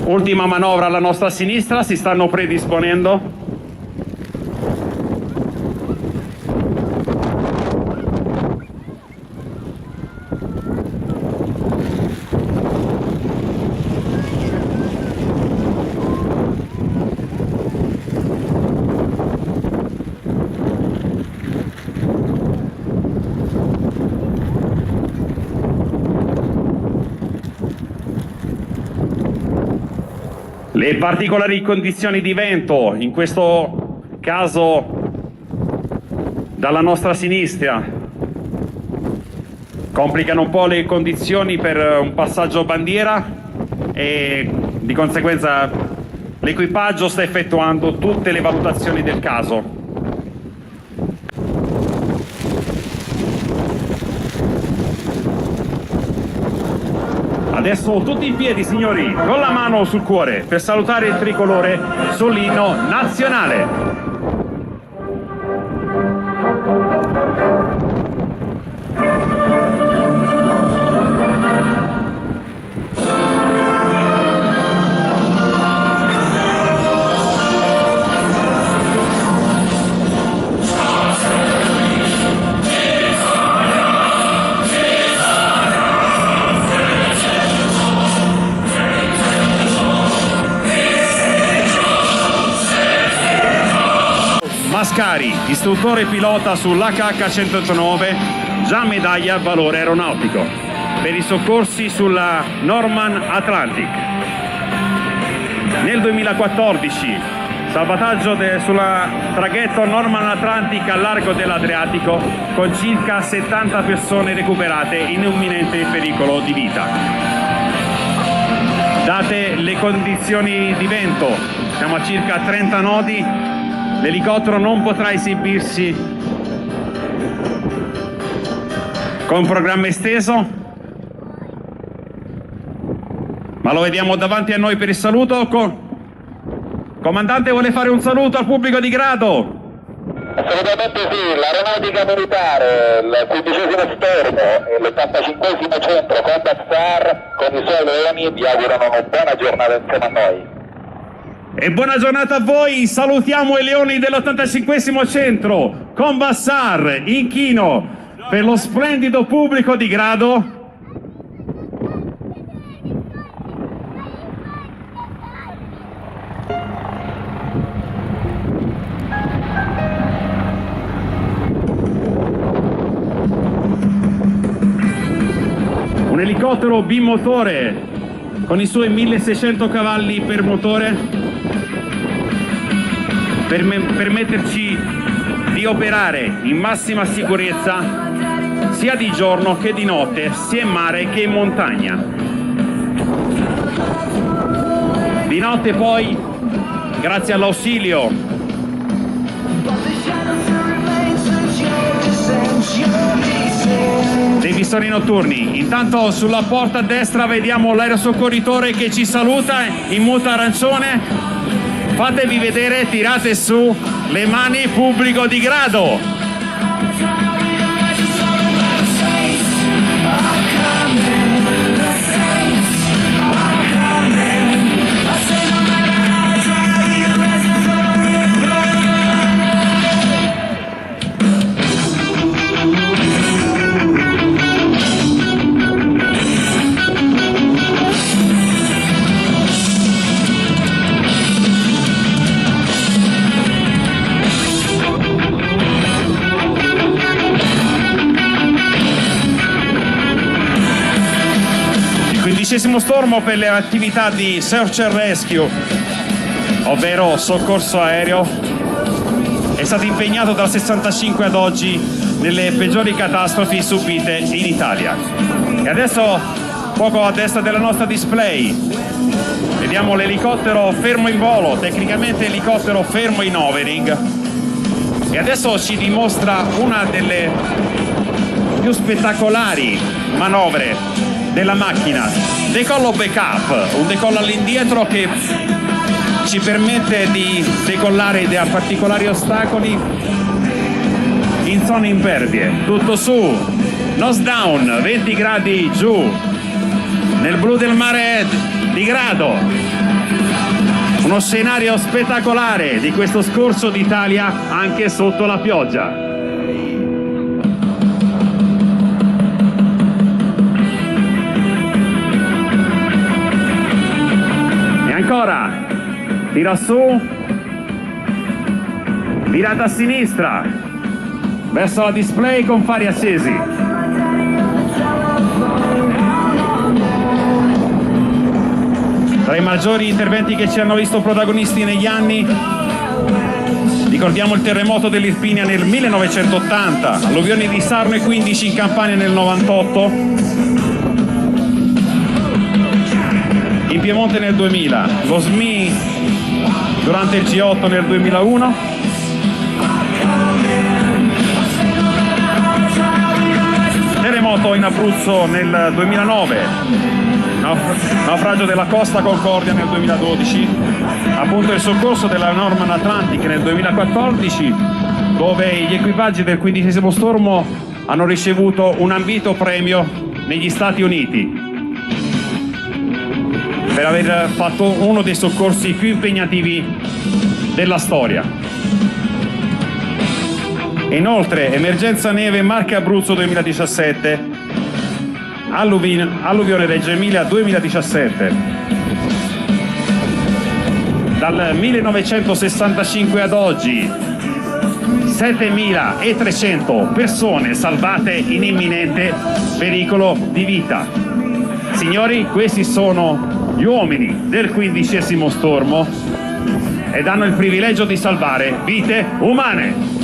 Ultima manovra alla nostra sinistra, si stanno predisponendo. Le particolari condizioni di vento, in questo caso dalla nostra sinistra, complicano un po' le condizioni per un passaggio bandiera e di conseguenza l'equipaggio sta effettuando tutte le valutazioni del caso. Adesso tutti in piedi, signori, con la mano sul cuore per salutare il tricolore sull'inno nazionale. Mascari, istruttore pilota sull'HH 109, già medaglia valore aeronautico per i soccorsi sulla Norman Atlantic. Nel 2014 salvataggio sulla traghetto Norman Atlantic a largo dell'Adriatico con circa 70 persone recuperate in imminente pericolo di vita. Date le condizioni di vento, siamo a circa 30 nodi, l'elicottero non potrà esibirsi con programma esteso, ma lo vediamo davanti a noi per il saluto. Comandante, vuole fare un saluto al pubblico di grado? Assolutamente sì, l'aeronautica militare, il 15° stormo e l'85° centro Combat Star con i suoi leoni vi augurano una buona giornata insieme a noi. E buona giornata a voi, salutiamo i leoni dell'85° centro Combat Star in chino per lo splendido pubblico di grado. Un elicottero bimotore con i suoi 1600 cavalli per motore per permetterci di operare in massima sicurezza sia di giorno che di notte, sia in mare che in montagna. Di notte poi, grazie all'ausilio dei visori notturni. Intanto sulla porta a destra vediamo l'aerosoccorritore che ci saluta in muta arancione. Fatevi vedere, tirate su le mani, pubblico di grado. Stormo per le attività di search and rescue, ovvero soccorso aereo, è stato impegnato dal 65 ad oggi nelle peggiori catastrofi subite in Italia. E adesso, poco a destra della nostra display, vediamo l'elicottero fermo in volo, tecnicamente elicottero fermo in overing, e adesso ci dimostra una delle più spettacolari manovre della macchina. Decollo backup, un decollo all'indietro che ci permette di decollare da particolari ostacoli in zone impervie. Tutto su, nose down, 20 gradi giù, nel blu del mare di grado. Uno scenario spettacolare di questo scorcio d'Italia anche sotto la pioggia. E ancora, tira su, virata a sinistra, verso la display con fari accesi. Tra i maggiori interventi che ci hanno visto protagonisti negli anni, ricordiamo il terremoto dell'Irpinia nel 1980, alluvioni di Sarno e 15 in Campania nel 98, in Piemonte nel 2000, lo SMI durante il G8 nel 2001, terremoto in Abruzzo nel 2009, naufragio della Costa Concordia nel 2012, appunto il soccorso della Norman Atlantic nel 2014, dove gli equipaggi del 15° stormo hanno ricevuto un ambito premio negli Stati Uniti per aver fatto uno dei soccorsi più impegnativi della storia. Inoltre, emergenza neve Marche Abruzzo 2017, alluvione Reggio Emilia 2017. Dal 1965 ad oggi 7.300 persone salvate in imminente pericolo di vita. Signori, questi sono gli uomini del 15° stormo ed hanno il privilegio di salvare vite umane.